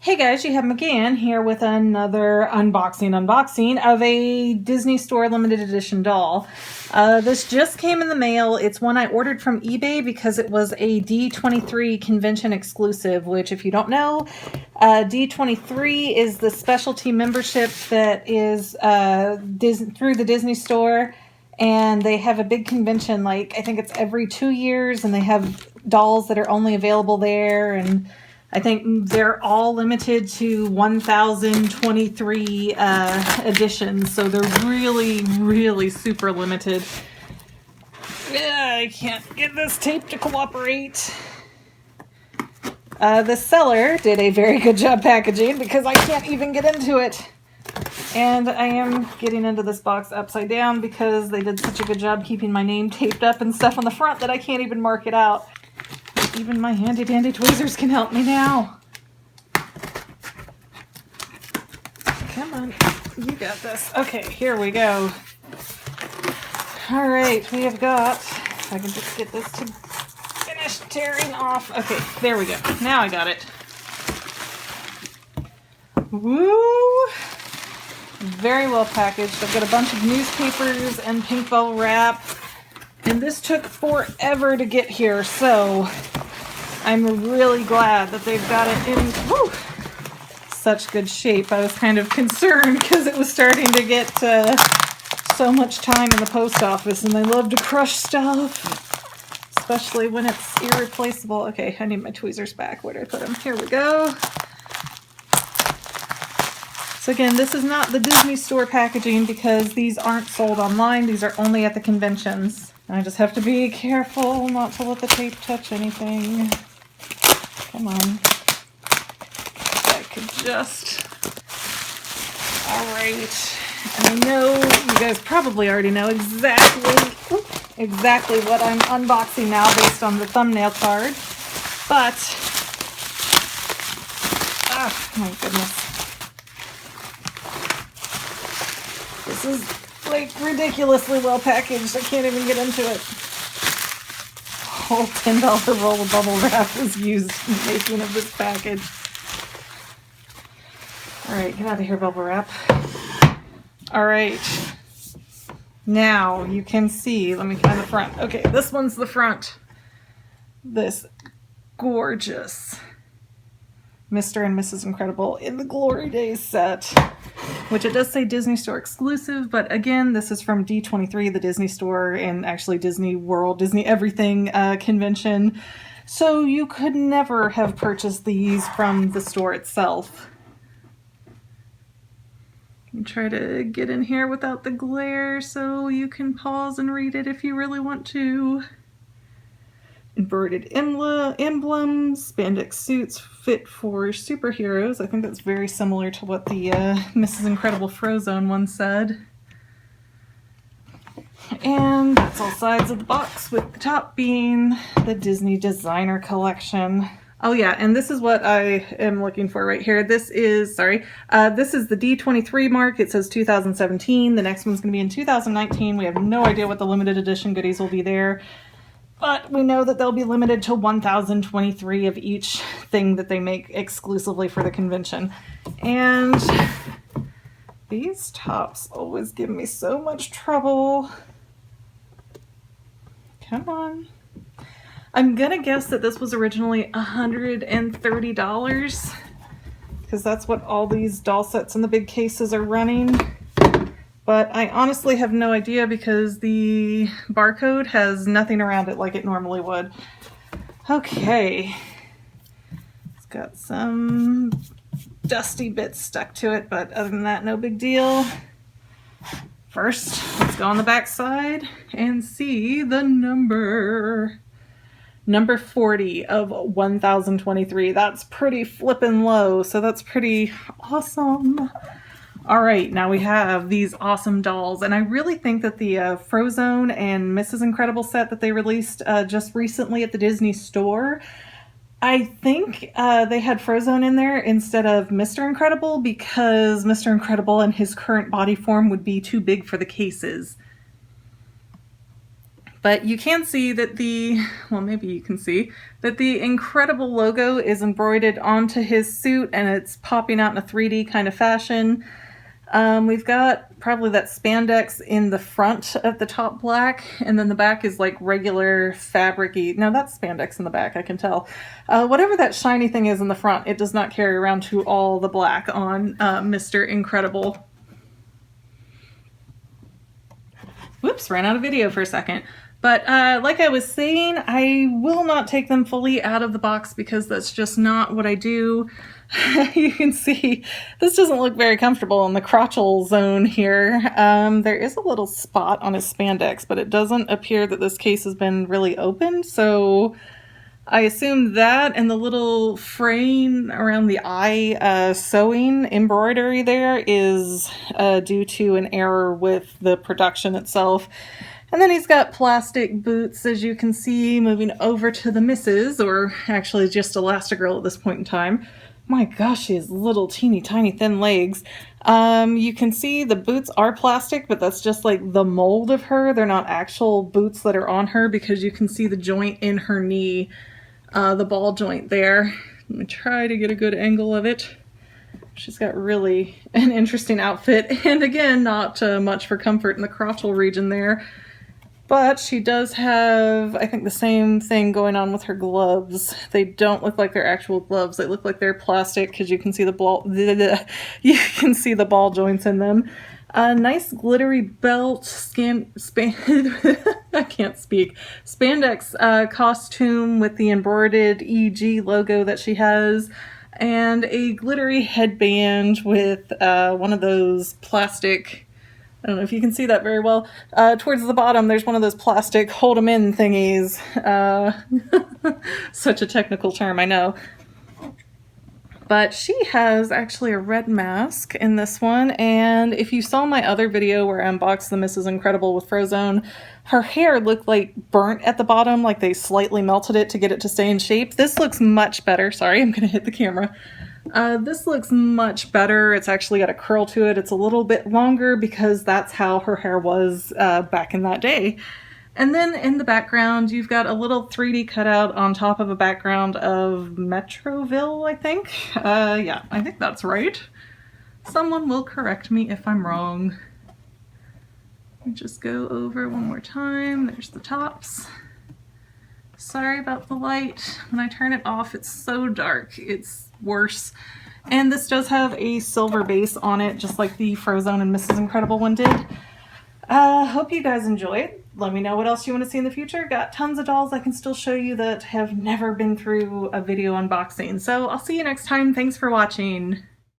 Hey guys, you have McGann here with another unboxing of a Disney Store limited edition doll. This just came in the mail. It's one I ordered from eBay because it was a D23 convention exclusive, which if you don't know, D23 is the specialty membership that is through the Disney Store, and they have a big convention, like I think it's every 2 years, and they have dolls that are only available there, and I think they're all limited to 1,023 editions, so they're really super limited. I can't get this tape to cooperate. The seller did a very good job packaging because I can't even get into it. And I am getting into this box upside down because they did such a good job keeping my name taped up and stuff on the front that I can't even mark it out. Even my handy dandy tweezers can help me now. Come on, you got this. Okay, here we go. All right, we have got, if I can just get this to finish tearing off. Okay, there we go. Now I got it. Woo! Very well packaged. I've got a bunch of newspapers and pink bubble wrap. And this took forever to get here, so I'm really glad that they've got it in such good shape. I was kind of concerned because it was starting to get so much time in the post office, and they love to crush stuff, especially when it's irreplaceable. Okay, I need my tweezers back. Where did I put them? Here we go. So again, this is not the Disney Store packaging because these aren't sold online. These are only at the conventions. I just have to be careful not to let the tape touch anything. Come on. If I could just... Alright. And I know you guys probably already know exactly what I'm unboxing now based on the thumbnail card. But... oh my goodness. This is like ridiculously well packaged. I can't even get into it. Whole $10 roll of bubble wrap was used in the making of this package. Alright, get out of here, bubble wrap. Alright. Now you can see, let me find the front. Okay, this one's the front. This gorgeous Mr. and Mrs. Incredible in the Glory Days set, which it does say Disney Store exclusive, but again, this is from D23, the Disney Store, and actually Disney World, Disney Everything convention. So you could never have purchased these from the store itself. And try to get in here without the glare so you can pause and read it if you really want to. Embroidered emblems, spandex suits fit for superheroes. I think that's very similar to what the Mrs. Incredible Frozone one said. And that's all sides of the box, with the top being the Disney Designer Collection. Oh yeah, and this is what I am looking for right here. This is the D23 mark. It says 2017. The next one's going to be in 2019. We have no idea what the limited edition goodies will be there. But we know that they'll be limited to 1,023 of each thing that they make exclusively for the convention. And these tops always give me so much trouble. Come on. I'm gonna guess that this was originally $130 because that's what all these doll sets in the big cases are running. But I honestly have no idea because the barcode has nothing around it like it normally would. Okay. It's got some dusty bits stuck to it, but other than that, no big deal. First, let's go on the back side and see the number. Number 40 of 1,023. That's pretty flippin' low, so that's pretty awesome. All right, now we have these awesome dolls, and I really think that the Frozone and Mrs. Incredible set that they released just recently at the Disney Store, I think they had Frozone in there instead of Mr. Incredible because Mr. Incredible in his current body form would be too big for the cases. But you can see that well, maybe you can see that the Incredible logo is embroidered onto his suit and it's popping out in a 3D kind of fashion. We've got probably that spandex in the front of the top black, and then the back is like regular fabric-y. No, that's spandex in the back, I can tell. Whatever that shiny thing is in the front, it does not carry around to all the black on Mr. Incredible. Whoops, ran out of video for a second. But like I was saying, I will not take them fully out of the box because that's just not what I do. You can see this doesn't look very comfortable in the crotchal zone here. There is a little spot on his spandex, but it doesn't appear that this case has been really opened. So I assume that and the little frame around the eye sewing embroidery there is due to an error with the production itself. And then he's got plastic boots, as you can see, moving over to the missus, or actually just Elastigirl at this point in time. My gosh, she has little teeny tiny thin legs. You can see the boots are plastic, but that's just like the mold of her. They're not actual boots that are on her because you can see the joint in her knee, the ball joint there. Let me try to get a good angle of it. She's got really an interesting outfit, and again, not much for comfort in the crotchal region there. But she does have, I think, the same thing going on with her gloves. They don't look like they're actual gloves. They look like they're plastic because you can see the ball. You can see the ball joints in them. A nice glittery belt, I can't speak. Spandex costume with the embroidered EG logo that she has, and a glittery headband with one of those plastic. I don't know if you can see that very well. Towards the bottom, there's one of those plastic hold 'em in thingies. Such a technical term, I know. But she has actually a red mask in this one, and if you saw my other video where I unboxed the Mrs. Incredible with Frozone, her hair looked like burnt at the bottom, like they slightly melted it to get it to stay in shape. This looks much better. Sorry, I'm gonna hit the camera. This looks much better. It's actually got a curl to it. It's a little bit longer because that's how her hair was back in that day. And then in the background, you've got a little 3D cutout on top of a background of Metroville, I think. Yeah, I think that's right. Someone will correct me if I'm wrong. Let me just go over one more time. There's the tops. Sorry about the light. When I turn it off, it's so dark. It's worse. And this does have a silver base on it, just like the Frozone and Mrs. Incredible one did. Hope you guys enjoyed. Let me know what else you want to see in the future. Got tons of dolls I can still show you that have never been through a video unboxing. So I'll see you next time. Thanks for watching.